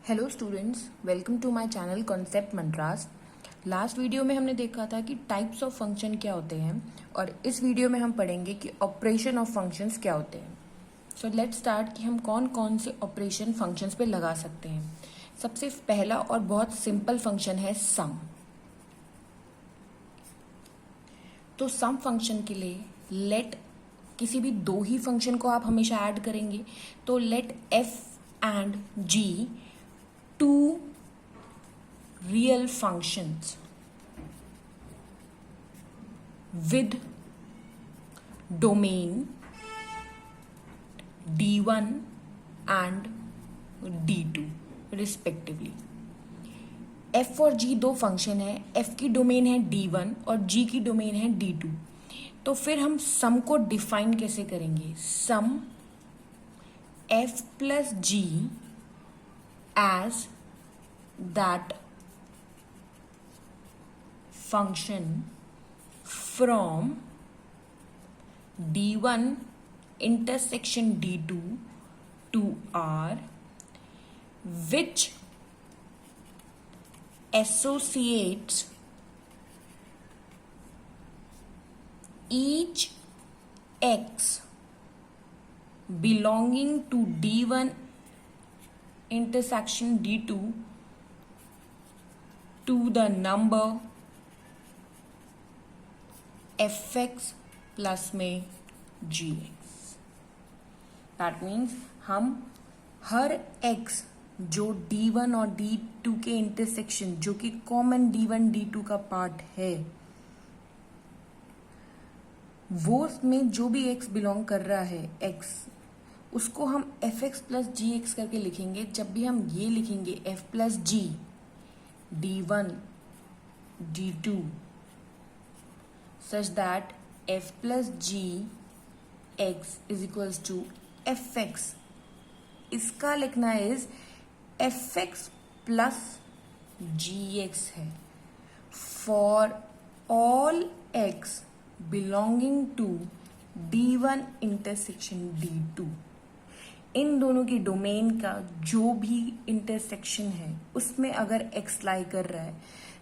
Hello students, welcome to my channel concept mantras. Last video में हमने देखा था कि टाइप्स ऑफ फंक्शन क्या होते हैं और इस वीडियो में हम पढ़ेंगे कि ऑपरेशन ऑफ फंक्शंस क्या होते हैं। सो लेट्स स्टार्ट कि हम कौन कौन से ऑपरेशन फंक्शंस पे लगा सकते हैं। सबसे पहला और बहुत सिंपल फंक्शन है सम। तो सम फंक्शन के लिए लेट किसी भी दो ही फंक्शन को आप हमेशा ऐड करेंगे, तो let F and G two real functions with domain d1 and d2 respectively। f और g दो फंक्शन है, f की डोमेन है d1 और g की डोमेन है d2। तो फिर हम सम को डिफाइन कैसे करेंगे? सम f plus g as that function from d1 intersection d2 to r which associates each x belonging to d1 intersection d2 to the number fx plus में gx। दैट मीन्स हम हर x जो d1 और d2 के intersection, जो कि common d1 d2 का part है, वो में जो भी x बिलोंग कर रहा है x, उसको हम fx प्लस gx करके लिखेंगे। जब भी हम ये लिखेंगे f plus g d1 d2 such that f plus g x is equals to fx, इसका लिखना इज fx प्लस gx है for all x belonging to d1 intersection d2। इन दोनों की डोमेन का जो भी इंटरसेक्शन है उसमें अगर x लाई कर रहा है,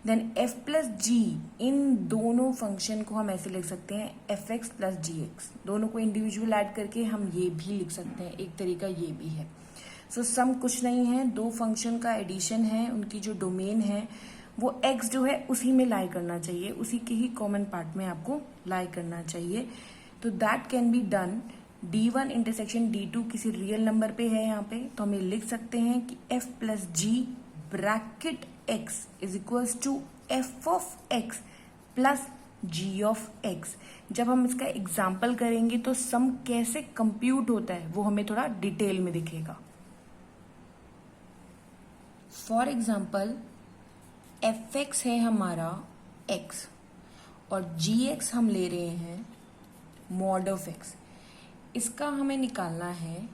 देन f प्लस जी, इन दोनों फंक्शन को हम ऐसे लिख सकते हैं fx प्लस gx। दोनों को इंडिविजुअल ऐड करके हम ये भी लिख सकते हैं, एक तरीका ये भी है। सो सम कुछ नहीं है, दो फंक्शन का एडिशन है, उनकी जो डोमेन है वो x जो है उसी में लाई करना चाहिए, उसी के ही कॉमन पार्ट में आपको लाई करना चाहिए। तो that can be done. d1 intersection d2 किसी रियल नंबर पे है यहाँ पे, तो हम ये लिख सकते हैं कि f plus G bracket x is equals to f of x plus g of x। जब हम इसका एग्जाम्पल करेंगे तो सम कैसे कंप्यूट होता है वो हमें थोड़ा डिटेल में दिखेगा। फॉर एग्जाम्पल fx है हमारा x और gx हम ले रहे हैं मॉड ऑफ x। इसका हमें निकालना है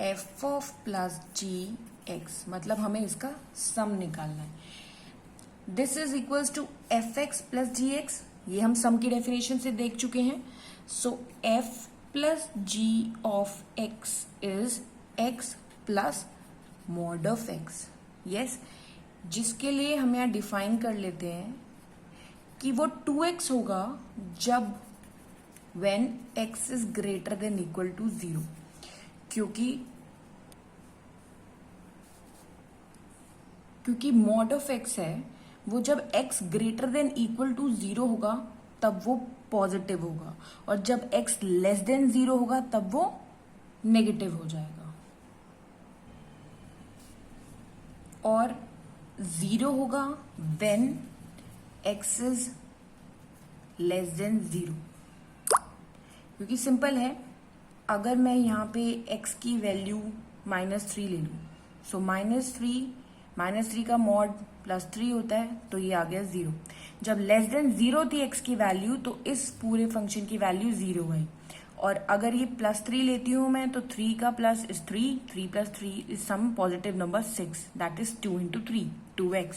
f of plus G X, मतलब हमें इसका सम निकालना है। This is equals to F X plus G X, ये हम सम की डेफिनेशन से देख चुके हैं। So f plus G of x is x plus mod of x। Yes, जिसके लिए हम यहाँ डिफाइन कर लेते हैं कि वो 2x होगा जब when x is greater than equal to 0, क्योंकि मॉड ऑफ x है वो जब x greater than equal to 0 होगा तब वो पॉजिटिव होगा, और जब x लेस देन 0 होगा तब वो नेगेटिव हो जाएगा, और 0 होगा when x is less than 0। क्योंकि सिंपल है, अगर मैं यहाँ पे x की वैल्यू -3 ले लूँ, सो -3 का मॉड +3 होता है, तो ये आ गया 0। जब लेस देन 0 थी x की वैल्यू तो इस पूरे फंक्शन की वैल्यू 0 है, और अगर ये +3 लेती हूँ मैं तो 3 का plus is 3 plus 3 is some positive number 6, that is 2 into 3 2x।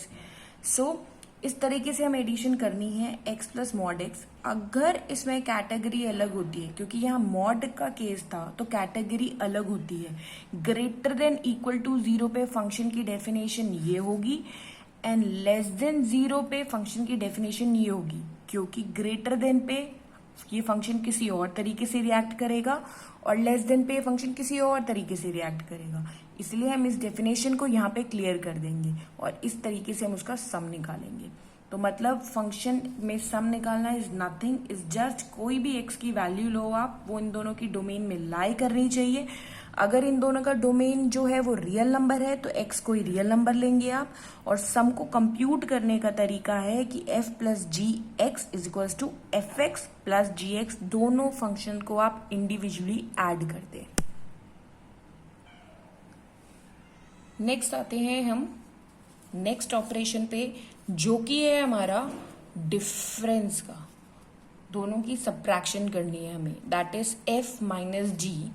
So इस तरीके से हमें एडिशन करनी है x प्लस मॉड x। अगर इसमें कैटेगरी अलग होती है, क्योंकि यहाँ मॉड का केस था तो कैटेगरी अलग होती है, ग्रेटर देन इक्वल टू 0 पे फंक्शन की डेफिनेशन ये होगी एंड लेस देन 0 पे फंक्शन की डेफिनेशन ये होगी, क्योंकि ग्रेटर देन पे ये फंक्शन किसी और तरीके से रिएक्ट करेगा और लेस देन पे फंक्शन किसी और तरीके से रिएक्ट करेगा। इसलिए हम इस डेफिनेशन को यहाँ पे क्लियर कर देंगे और इस तरीके से हम उसका सम निकालेंगे। तो मतलब फंक्शन में सम निकालना इज नथिंग, इज जस्ट कोई भी एक्स की वैल्यू लो आप, वो इन दोनों की डोमेन में लाई करनी चाहिए। अगर इन दोनों का डोमेन जो है वो रियल नंबर है तो एक्स कोई रियल नंबर लेंगे आप, और सम को कंप्यूट करने का तरीका है कि F plus G X is equal to F X plus G X, दोनों फंक्शन को आप इंडिविजुअली ऐड कर दें। नेक्स्ट आते हैं हम नेक्स्ट ऑपरेशन पे, जो कि है हमारा डिफरेंस का, दोनों की सब्ट्रैक्शन करनी है हमें, that is F minus G,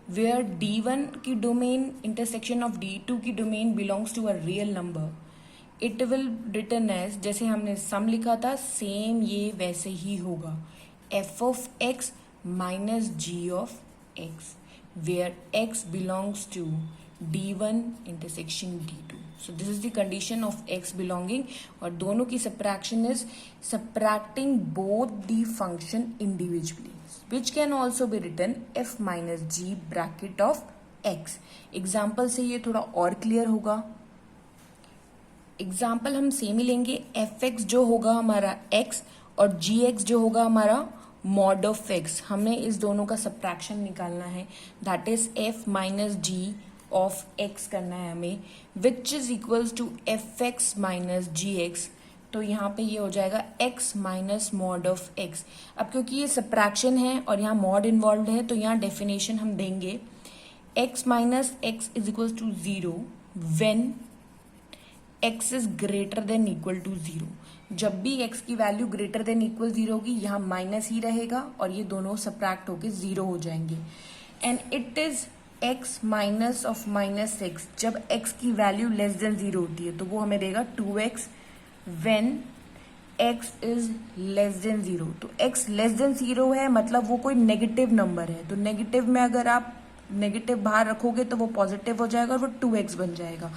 where d1 की डोमेन इंटरसेक्शन ऑफ d2 की domain belongs to a real number, it will return as, जैसे हमने सम लिखा था सेम ये वैसे ही होगा, f of x minus g of x, where x belongs to d1 intersection d2। So this is the condition of x belonging, और दोनों की subtraction is subtracting both the function individually, which can also be written f minus g bracket of x। Example से ये थोड़ा और clear होगा। Example हम same ही लेंगे, एफ एक्स जो होगा हमारा x और जी एक्स जो होगा हमारा मॉड ऑफ x, हमें इस दोनों का सब्ट्रैक्शन निकालना है, that is f minus G of x करना है हमें, which is equals to F X minus G X. तो यहाँ पे ये हो जाएगा x minus mod of x। अब क्योंकि ये सब्ट्रैक्शन है और यहाँ मॉड इन्वॉल्व है तो यहाँ डेफिनेशन हम देंगे x minus X is equal to 0 when x is greater than equal to 0। जब भी x की वैल्यू ग्रेटर देन इक्वल 0 होगी, यहाँ माइनस ही रहेगा और ये दोनों सब्ट्रैक्ट होके 0 हो जाएंगे। And it is x minus of minus x, जब x की वैल्यू लेस देन 0 होती है तो वो हमें देगा 2x when x is less than 0। तो x लेस देन 0 है मतलब वो कोई नेगेटिव नंबर है, तो नेगेटिव में अगर आप नेगेटिव बाहर रखोगे तो वो पॉजिटिव हो जाएगा और वो 2x बन जाएगा।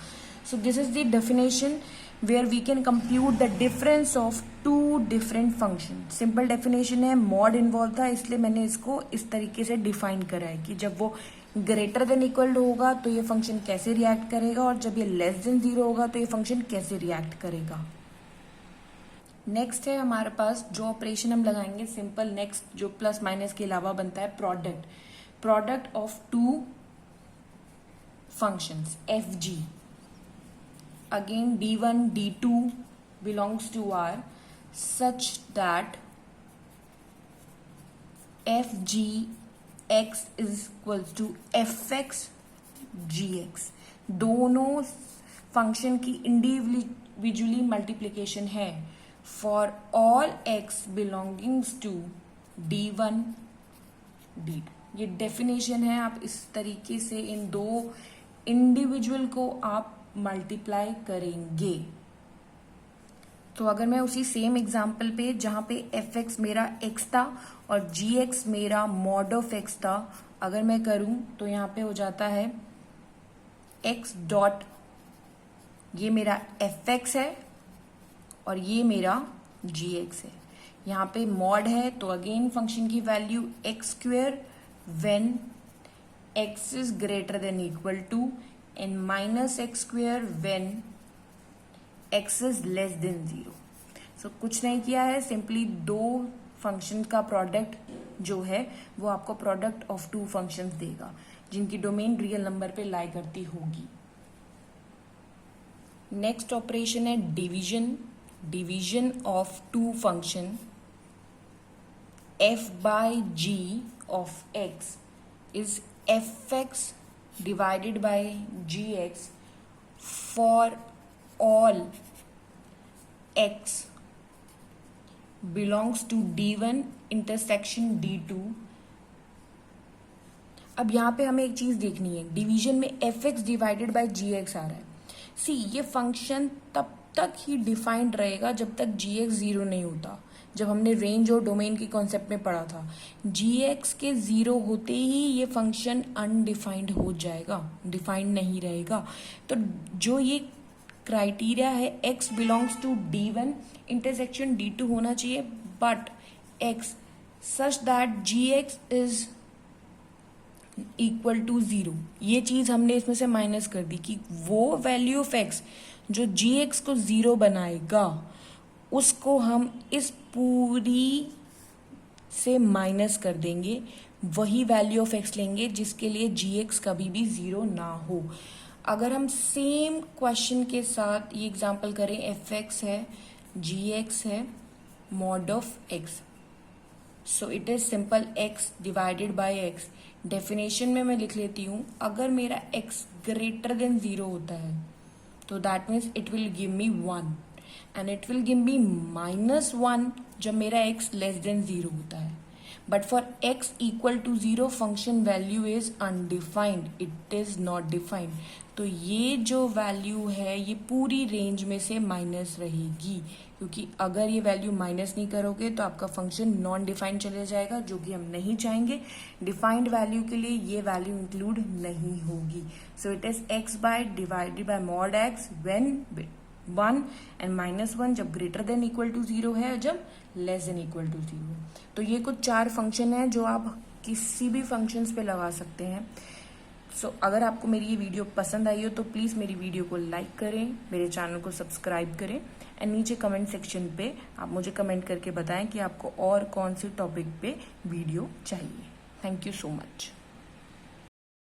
So this is the definition where we can compute the difference of two different function. Simple definition है, मॉड इन्वॉल्व था इसलिए मैंने इसको इस तरीके से डिफाइन करा है कि जब वो ग्रेटर देन इक्वल होगा तो ये फंक्शन कैसे रिएक्ट करेगा और जब ये लेस देन 0 होगा तो ये फंक्शन कैसे रिएक्ट करेगा। नेक्स्ट है हमारे पास जो ऑपरेशन हम लगाएंगे सिंपल, नेक्स्ट जो प्लस माइनस के अलावा बनता है product, product of two functions F G. Again d1 d2 belongs to R such that F G X is equal to F X G X. दोनों फंक्शन की individually multiplication है for all x belongings to d1 d2। ये definition है, आप इस तरीके से इन दो इंडिविजुअल को आप मल्टीप्लाई करेंगे। तो अगर मैं उसी सेम एग्जांपल पे जहां पे एफ एक्स मेरा x था और जी एक्स मेरा मॉड ऑफ x था, अगर मैं करूं तो यहाँ पे हो जाता है x डॉट, ये मेरा एफ एक्स है और ये मेरा जी एक्स है। यहाँ पे मॉड है तो अगेन फंक्शन की value X square when X is greater than equal to and minus X square when X is less than 0। So कुछ नहीं किया है, सिंपली दो फंक्शन का प्रोडक्ट जो है वो आपको प्रोडक्ट ऑफ टू फंक्शंस देगा जिनकी डोमेन रियल नंबर पे लाई करती होगी। नेक्स्ट ऑपरेशन है division, division of two function f by g of x is fx divided by gx for all x belongs to d1 intersection d2। अब यहाँ पे हमें एक चीज देखनी है, डिवीजन में F X divided by G X आ रहा है। सी ये फंक्शन तब तक ही डिफाइंड रहेगा जब तक gx जीरो नहीं होता। जब हमने रेंज और डोमेन के कॉन्सेप्ट में पढ़ा था, gx के जीरो होते ही ये फंक्शन अनडिफाइंड हो जाएगा, डिफाइंड नहीं रहेगा। तो जो ये क्राइटेरिया है x belongs to D1 intersection D2 होना चाहिए, but x such that gx is equal to zero. ये चीज हमने इसमें से माइनस कर दी कि वो वैल्यू ऑफ x जो gx को जीरो बनाएगा उसको हम इस पूरी से माइनस कर देंगे, वही वैल्यू ऑफ x लेंगे जिसके लिए gx कभी भी जीरो ना हो। अगर हम सेम क्वेश्चन के साथ ये एग्जांपल करें, fx है, gx है, mod of x, so it is simple x divided by x। Definition में मैं लिख लेती हूँ, अगर मेरा x ग्रेटर देन जीरो होता है तो that means it will give me 1 and it will give me -1 जब मेरा x लेस देन जीरो होता है। But for x equal to zero function value is undefined, it is not defined. तो ये जो वैल्यू है ये पूरी रेंज में से माइनस रहेगी, क्योंकि अगर ये वैल्यू माइनस नहीं करोगे तो आपका फंक्शन नॉन डिफाइंड चले जाएगा, जो कि हम नहीं चाहेंगे। डिफाइंड वैल्यू के लिए ये वैल्यू इंक्लूड नहीं होगी। So it is x by divided by mod x when 1 and -1 जब greater than equal to zero है, जब less than equal to zero. तो ये कुछ 4 फंक्शन है जो आप किसी भी फंक्शंस पे लगा सकते हैं। सो अगर आपको मेरी ये वीडियो पसंद आई हो तो प्लीज़ मेरी वीडियो को लाइक करें, मेरे चैनल को सब्सक्राइब करें एंड नीचे कमेंट सेक्शन पे आप मुझे कमेंट करके बताएं कि आपको और कौन से टॉपिक पे वीडियो चाहिए। Thank you so much.